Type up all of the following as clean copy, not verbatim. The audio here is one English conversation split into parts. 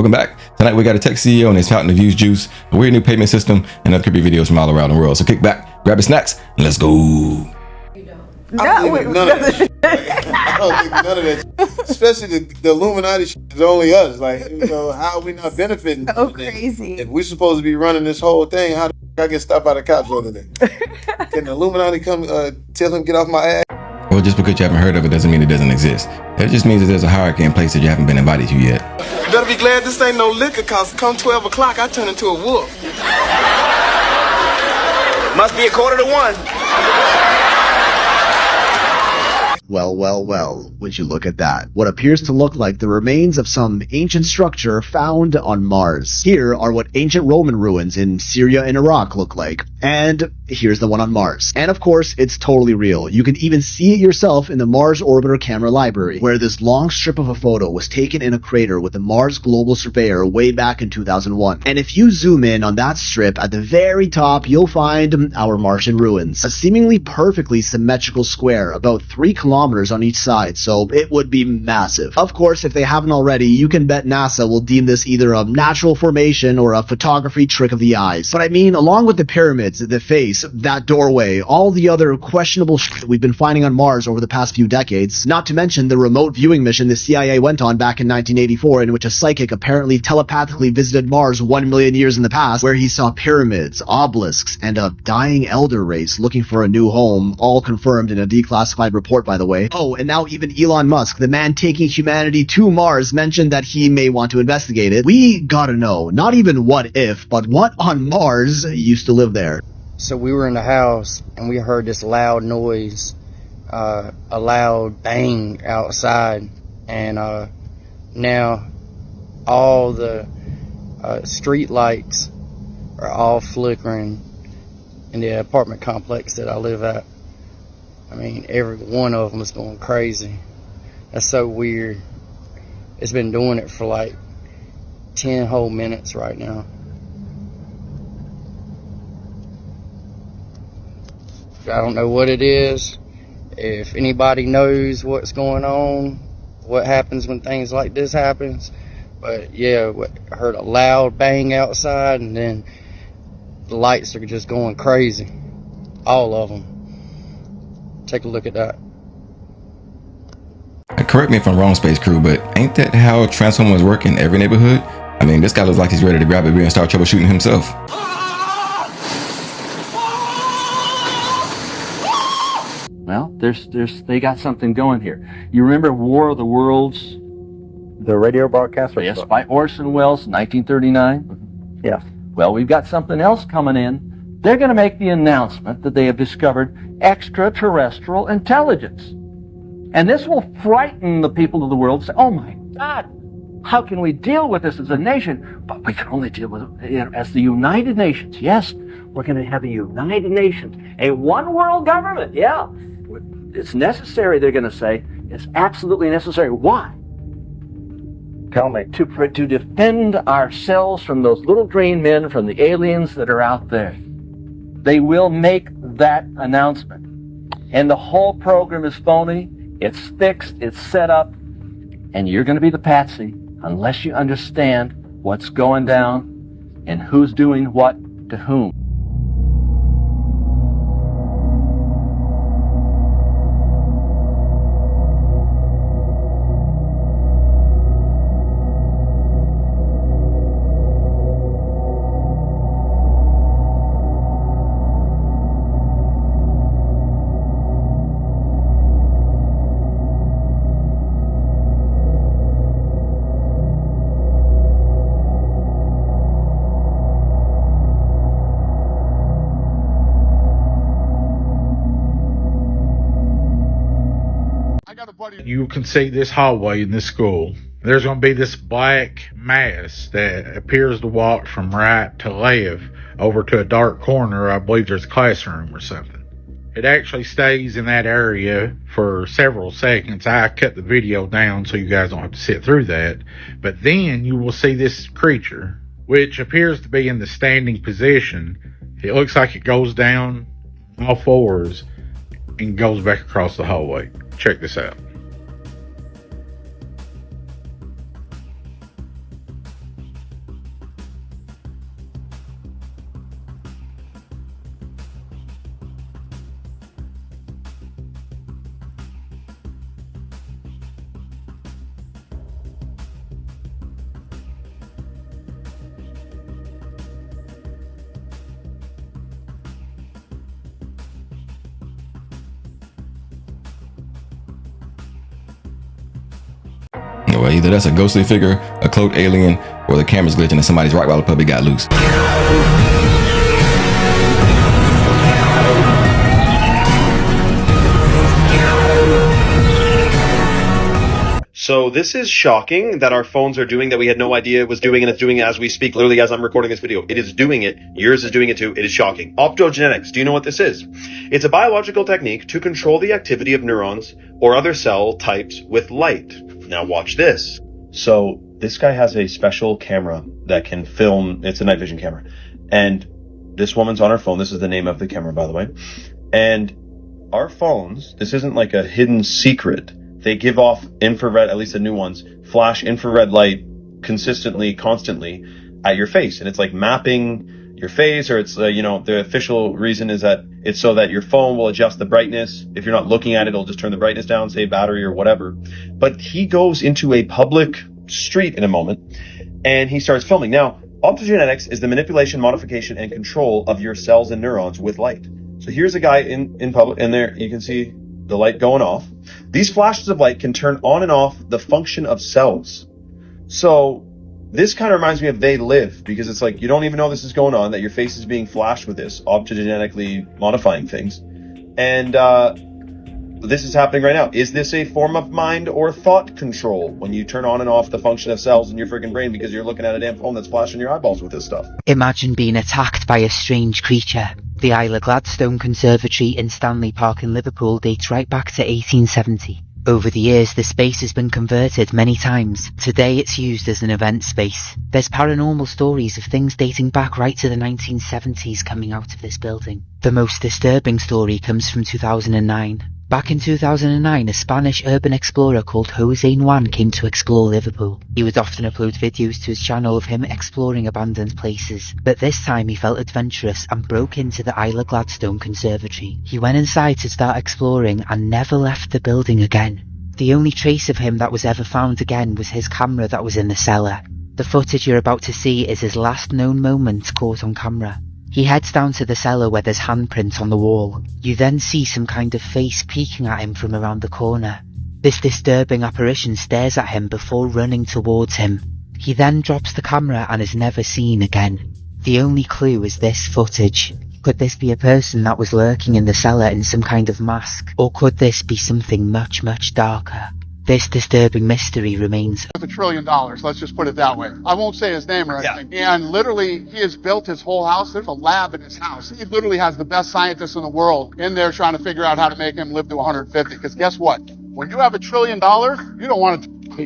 Welcome back. Tonight we got a tech CEO and his fountain of youth juice, a weird new payment system, and other creepy videos from all around the world. So kick back, grab your snacks, and let's go. I don't believe in none of that shit. I don't believe in none of that shit. Especially the Illuminati shit is only us. Like, you know, how are we not benefiting? So crazy. If we're supposed to be running this whole thing, how the fuck I get stopped by the cops the other day? Can the Illuminati come tell him get off my ass? Well, just because you haven't heard of it doesn't mean it doesn't exist. That just means that there's a hierarchy in place that you haven't been invited to yet. You better be glad this ain't no liquor, cause come 12 o'clock, I turn into a wolf. Must be 1:45. Well, well, well, would you look at that? What appears to look like the remains of some ancient structure found on Mars. Here are what ancient Roman ruins in Syria and Iraq look like. And here's the one on Mars. And of course, it's totally real. You can even see it yourself in the Mars Orbiter Camera Library, where this long strip of a photo was taken in a crater with the Mars Global Surveyor way back in 2001. And if you zoom in on that strip, at the very top, you'll find our Martian ruins. A seemingly perfectly symmetrical square, about 3 kilometers on each side, so it would be massive. Of course, if they haven't already, you can bet NASA will deem this either a natural formation or a photography trick of the eyes. But I mean, along with the pyramids, the face, that doorway, all the other questionable shit that we've been finding on Mars over the past few decades, not to mention the remote viewing mission the CIA went on back in 1984, in which a psychic apparently telepathically visited Mars 1 million years in the past, where he saw pyramids, obelisks, and a dying elder race looking for a new home, all confirmed in a declassified report, by the way. Oh, and now even Elon Musk, the man taking humanity to Mars, mentioned that he may want to investigate it. We gotta know, not even what if, but what on Mars used to live there. So we were in the house and we heard this loud noise, a loud bang outside, and now all the street lights are all flickering in the apartment complex that I live at. I mean, every one of them is going crazy. That's so weird. It's been doing it for like 10 whole minutes right now. I don't know what it is. If anybody knows what's going on, what happens when things like this happens. But yeah, I heard a loud bang outside, and then the lights are just going crazy. All of them. Take a look at that. Correct me if I'm wrong, Space Crew, but ain't that how Transformers work in every neighborhood? I mean, this guy looks like he's ready to grab a beer and start troubleshooting himself. Well, they got something going here. You remember War of the Worlds? The radio broadcast? Yes, by Orson Welles, 1939. Yes. Well, we've got something else coming in. They're going to make the announcement that they have discovered extraterrestrial intelligence. And this will frighten the people of the world. Say, oh my God, how can we deal with this as a nation? But we can only deal with it as the United Nations. Yes, we're going to have a United Nations, a one world government. Yeah, it's necessary, they're going to say. It's absolutely necessary. Why? Tell me. To defend ourselves from those little green men, from the aliens that are out there. They will make that announcement. And the whole program is phony. It's fixed. It's set up. And you're going to be the patsy unless you understand what's going down and who's doing what to whom. You can see this hallway in this school. There's going to be this black mass that appears to walk from right to left over to a dark corner. I believe there's a classroom or something. It actually stays in that area for several seconds. I cut the video down so you guys don't have to sit through that. But then you will see this creature, which appears to be in the standing position. It looks like it goes down all fours and goes back across the hallway. Check this out. Well, either that's a ghostly figure, a cloaked alien, or the camera's glitching and somebody's right while the puppy got loose. So this is shocking that our phones are doing that we had no idea it was doing, and it's doing it as we speak, literally as I'm recording this video. It is doing it. Yours is doing it too. It is shocking. Optogenetics. Do you know what this is? It's a biological technique to control the activity of neurons or other cell types with light. Now watch this. So this guy has a special camera that can film. It's a night vision camera. And this woman's on her phone. This is the name of the camera, by the way. And our phones, this isn't like a hidden secret. They give off infrared, at least the new ones, flash infrared light consistently, constantly at your face. And it's like mapping your face, or it's, the official reason is that it's so that your phone will adjust the brightness. If you're not looking at it, it'll just turn the brightness down, save battery or whatever. But he goes into a public street in a moment and he starts filming. Now, optogenetics is the manipulation, modification, and control of your cells and neurons with light. So here's a guy in public, and there you can see the light going off. These flashes of light can turn on and off the function of cells. So this kind of reminds me of They Live, because it's like you don't even know this is going on, that your face is being flashed with this, optogenetically modifying things. And this is happening right now. Is this a form of mind or thought control when you turn on and off the function of cells in your freaking brain because you're looking at a damn phone that's flashing your eyeballs with this stuff? Imagine being attacked by a strange creature. The Isla Gladstone Conservatory in Stanley Park in Liverpool dates right back to 1870. Over the years, the space has been converted many times. Today, it's used as an event space. There's paranormal stories of things dating back right to the 1970s coming out of this building. The most disturbing story comes from 2009. Back in 2009, a Spanish urban explorer called Jose Juan came to explore Liverpool. He would often upload videos to his channel of him exploring abandoned places, but this time he felt adventurous and broke into the Isla Gladstone Conservatory. He went inside to start exploring and never left the building again. The only trace of him that was ever found again was his camera that was in the cellar. The footage you're about to see is his last known moment caught on camera. He heads down to the cellar where there's handprints on the wall. You then see some kind of face peeking at him from around the corner. This disturbing apparition stares at him before running towards him. He then drops the camera and is never seen again. The only clue is this footage. Could this be a person that was lurking in the cellar in some kind of mask? Or could this be something much, much darker? This disturbing mystery remains. $1 trillion, let's just put it that way. I won't say his name or anything. Yeah. And literally, he has built his whole house. There's a lab in his house. He literally has the best scientists in the world in there trying to figure out how to make him live to 150. Because guess what? When you have $1 trillion, you don't want to.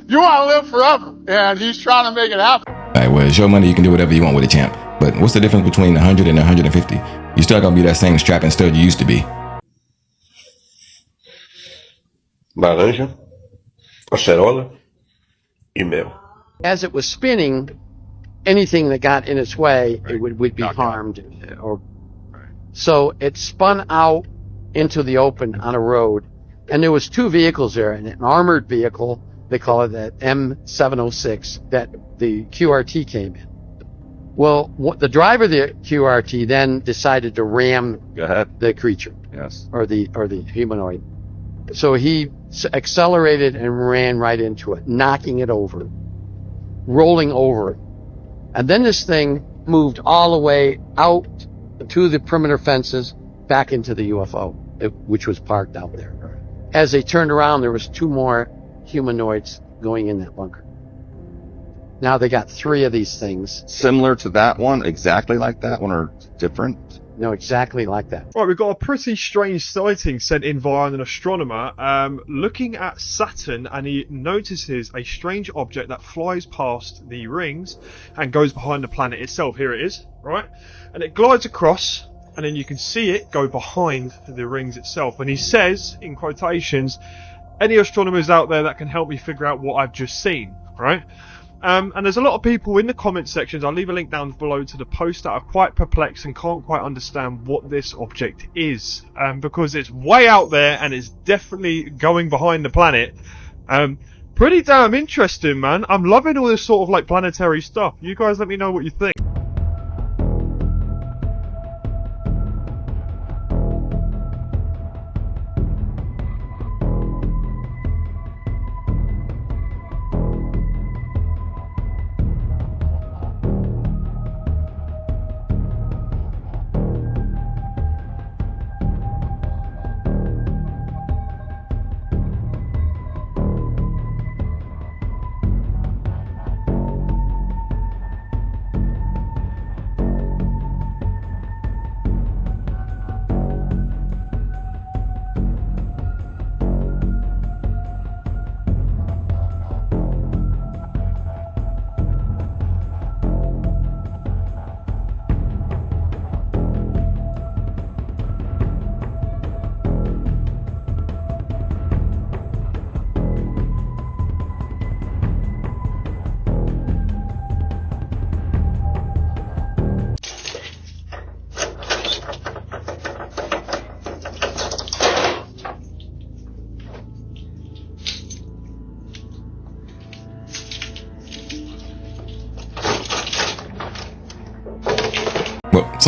You want to live forever. And he's trying to make it happen. All right, well, it's your money. You can do whatever you want with it, champ. But what's the difference between 100 and 150? You still gonna be that same strapping stud you used to be. Laranja, acerola e mel. As it was spinning, anything that got in its way, it would be harmed. So it spun out into the open on a road, and there was two vehicles there, and an armored vehicle, they call it the M706, that the QRT came in. Well, the driver of the QRT then decided to ram the creature, or the humanoid. So he accelerated and ran right into it, knocking it over, rolling over it. And then this thing moved all the way out to the perimeter fences, back into the UFO, which was parked out there. As they turned around, there was two more humanoids going in that bunker. Now they got three of these things. Similar to that one, exactly like that one, or different? No, exactly like that. Right, we've got a pretty strange sighting sent in via an astronomer looking at Saturn, and he notices a strange object that flies past the rings and goes behind the planet itself. Here it is, right? And it glides across, and then you can see it go behind the rings itself. And he says, in quotations, any astronomers out there that can help me figure out what I've just seen, right? And there's a lot of people in the comment sections, I'll leave a link down below to the post, that are quite perplexed and can't quite understand what this object is, because it's way out there and it's definitely going behind the planet. Pretty damn interesting, man. I'm loving all this sort of like planetary stuff. You guys let me know what you think.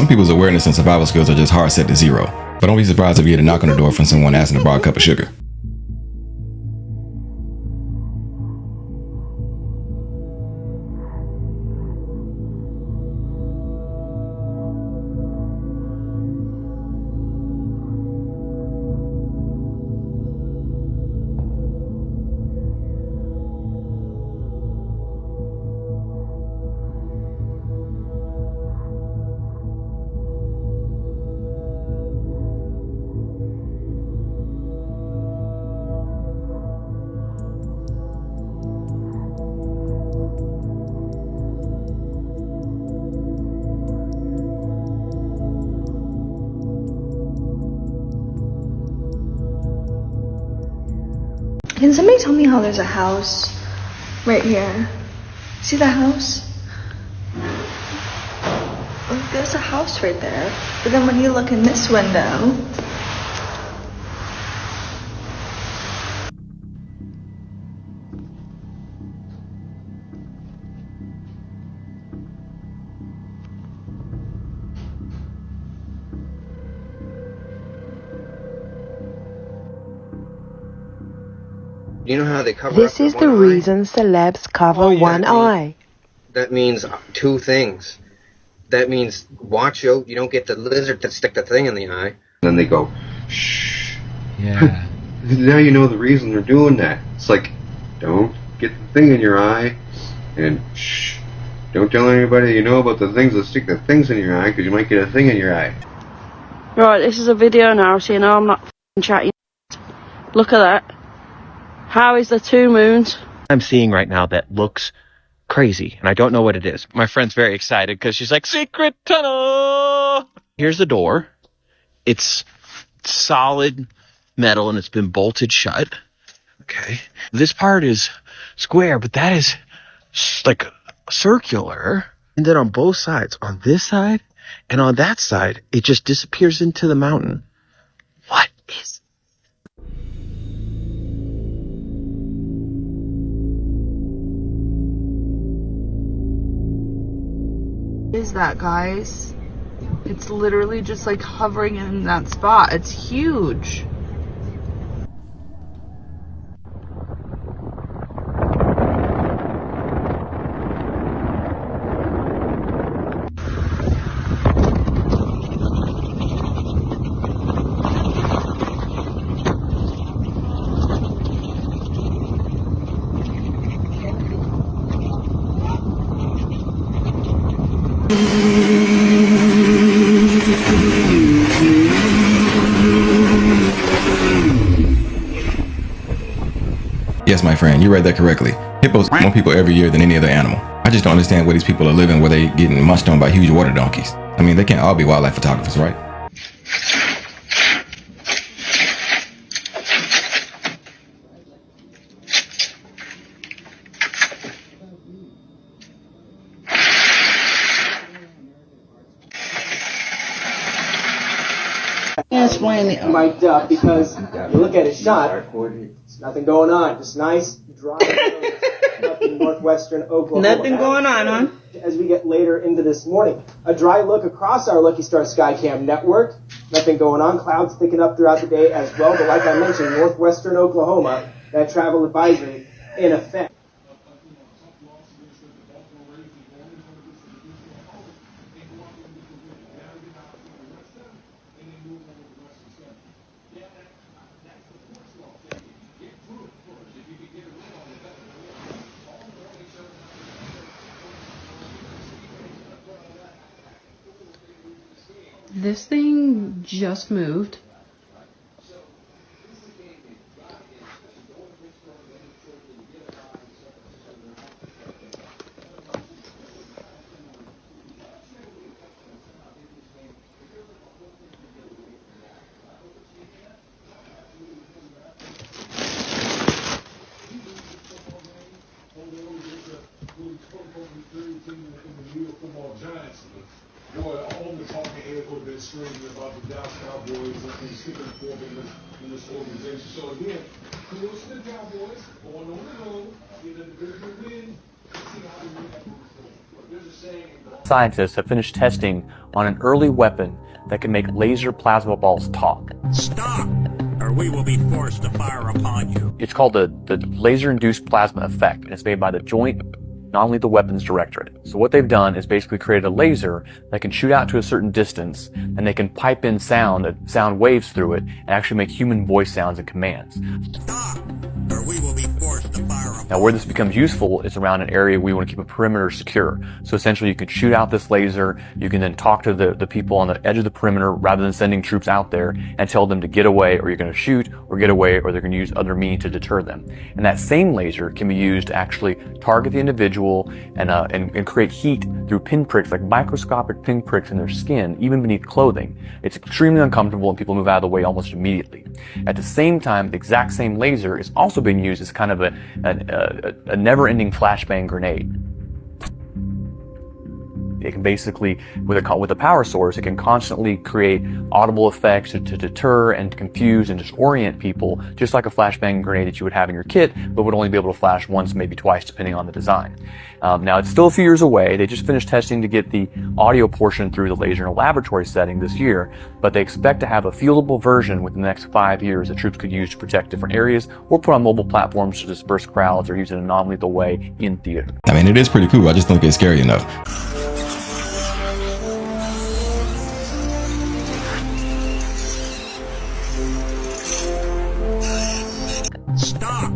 some people's awareness and survival skills are just hard set to zero. But don't be surprised if you get a knock on the door from someone asking to borrow a cup of sugar. Can somebody tell me how there's a house right here? See the house? Like, there's a house right there. But then when you look in this window, You know how they cover This up is with the one reason celebs cover one eye. That means two things. That means watch out, you don't get the lizard to stick the thing in the eye. And then they go, shh. Yeah. Now you know the reason they're doing that. It's like, don't get the thing in your eye, and shh. Don't tell anybody you know about the things that stick the things in your eye, because you might get a thing in your eye. Right, this is a video now, so you know I'm not f***ing chatting. Look at that. How is the two moons? I'm seeing right now that looks crazy, and I don't know what it is. My friend's very excited because she's like, secret tunnel! Here's the door. It's solid metal, and it's been bolted shut. Okay. This part is square, but that is like circular. And then on both sides, on this side and on that side, it just disappears into the mountain. What is is that, guys? It's literally just like hovering in that spot. It's huge. Yes, my friend, you read that correctly. Hippos eat more people every year than any other animal. I just don't understand where these people are living where they getting munched on by huge water donkeys. I mean, they can't all be wildlife photographers, right? Explain it. Mic'd up because you look at his shot, there's nothing going on. Just nice, dry roads up in northwestern Oklahoma. Nothing going on, huh? As we get later into this morning, a dry look across our Lucky Star Skycam network. Nothing going on. Clouds thicking up throughout the day as well. But like I mentioned, northwestern Oklahoma, that travel advisory in effect. This thing just moved. Boy, all the talking heads would have been screaming about the Dallas Cowboys and sticking forth in this organization. So again, kudos to the Cowboys going on the road, getting a division win. Let's see how they react. There's a Scientists have finished testing on an early weapon that can make laser plasma balls talk. Stop, or we will be forced to fire upon you. It's called the laser-induced plasma effect, and it's made by the Joint Non-Lethal Weapons Directorate. So what they've done is basically created a laser that can shoot out to a certain distance, and they can pipe in sound waves through it, and actually make human voice sounds and commands. Stop, or we will be forced to fire upon you. Now where this becomes useful is around an area where you want to keep a perimeter secure. So essentially you can shoot out this laser, you can then talk to the people on the edge of the perimeter rather than sending troops out there and tell them to get away, or you're going to shoot, or get away, or they're going to use other means to deter them. And that same laser can be used to actually target the individual and create heat through pinpricks, like microscopic pinpricks in their skin, even beneath clothing. It's extremely uncomfortable and people move out of the way almost immediately. At the same time, the exact same laser is also being used as kind of a never-ending flashbang grenade. It can basically, with a power source, it can constantly create audible effects to deter and confuse and disorient people, just like a flashbang grenade that you would have in your kit, but would only be able to flash once, maybe twice, depending on the design. Now, it's still a few years away. They just finished testing to get the audio portion through the laser in a laboratory setting this year, but they expect to have a fieldable version within the next 5 years that troops could use to protect different areas or put on mobile platforms to disperse crowds or use it in a non-lethal way in theater. I mean, it is pretty cool. I just don't think it's scary enough. Stop,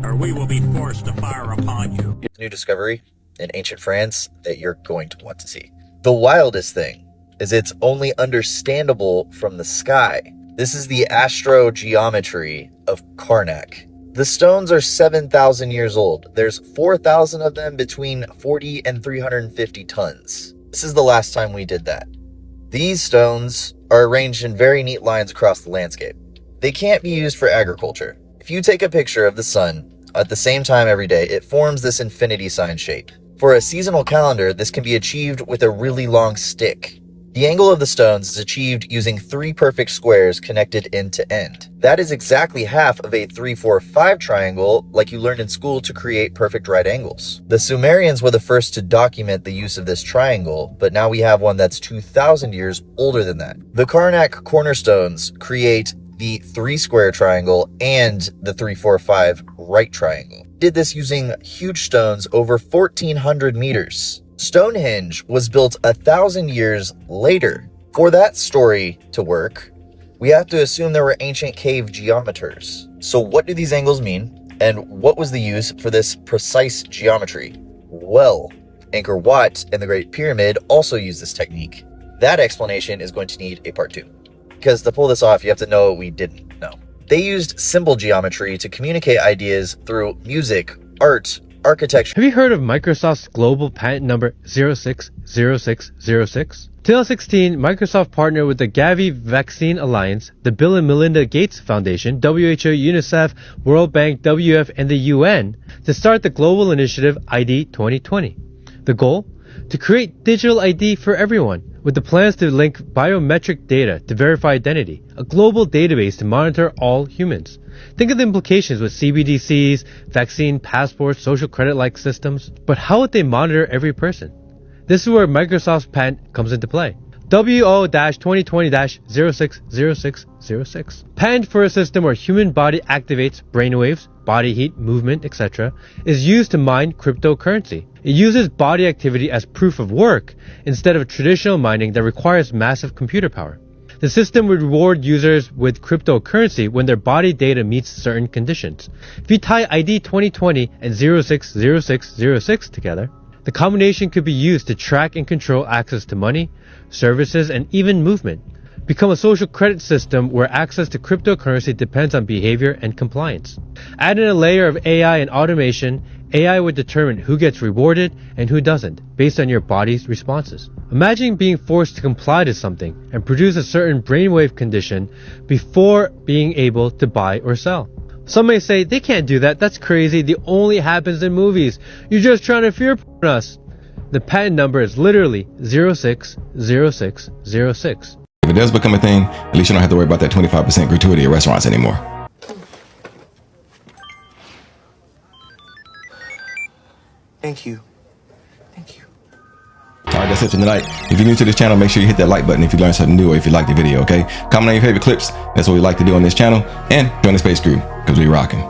or we will be forced to fire upon you. New discovery in ancient France that you're going to want to see. The wildest thing is it's only understandable from the sky. This is the astrogeometry of Karnak. The stones are 7,000 years old. There's 4,000 of them between 40 and 350 tons. This is the last time we did that. These stones are arranged in very neat lines across the landscape. They can't be used for agriculture. If you take a picture of the sun at the same time every day, it forms this infinity sign shape. For a seasonal calendar, this can be achieved with a really long stick. The angle of the stones is achieved using 3 perfect squares connected end to end. That is exactly half of a 3-4-5 triangle like you learned in school to create perfect right angles. The Sumerians were the first to document the use of this triangle, but now we have one that's 2,000 years older than that. The Karnak cornerstones create the 3-square triangle and the 3-4-5 right triangle. Did this using huge stones over 1,400 meters. Stonehenge was built 1,000 years later. For that story to work, we have to assume there were ancient cave geometers. So what do these angles mean, and what was the use for this precise geometry? Well, Angkor Wat and the Great Pyramid also used this technique. That explanation is going to need a part 2. Because to pull this off, you have to know what we didn't know. They used symbol geometry to communicate ideas through music, art, architecture. Have you heard of Microsoft's global patent number 060606? 2016, Microsoft partnered with the Gavi Vaccine Alliance, the Bill and Melinda Gates Foundation, WHO, UNICEF, World Bank, WF, and the UN to start the global initiative ID 2020. The goal? To create digital ID for everyone, with the plans to link biometric data to verify identity, a global database to monitor all humans. Think of the implications with CBDCs, vaccine passports, social credit-like systems. But how would they monitor every person? This is where Microsoft's patent comes into play. WO-2020-060606. Patent for a system where human body activates brainwaves, body heat, movement, etc. is used to mine cryptocurrency. It uses body activity as proof of work instead of traditional mining that requires massive computer power. The system would reward users with cryptocurrency when their body data meets certain conditions. If you tie ID 2020 and 060606 together, the combination could be used to track and control access to money, services, and even movement. Become a social credit system where access to cryptocurrency depends on behavior and compliance. Add in a layer of AI and automation, AI would determine who gets rewarded and who doesn't, based on your body's responses. Imagine being forced to comply to something and produce a certain brainwave condition before being able to buy or sell. Some may say, they can't do that, that's crazy, it only happens in movies. You're just trying to fear us. The patent number is literally 060606. If it does become a thing, at least you don't have to worry about that 25% gratuity at restaurants anymore. Thank you. Thank you. tips of the night. If you're new to this channel, make sure you hit that like button if you learned something new or if you liked the video, okay? Comment on your favorite clips. That's what we like to do on this channel. And join the space crew, because we rocking.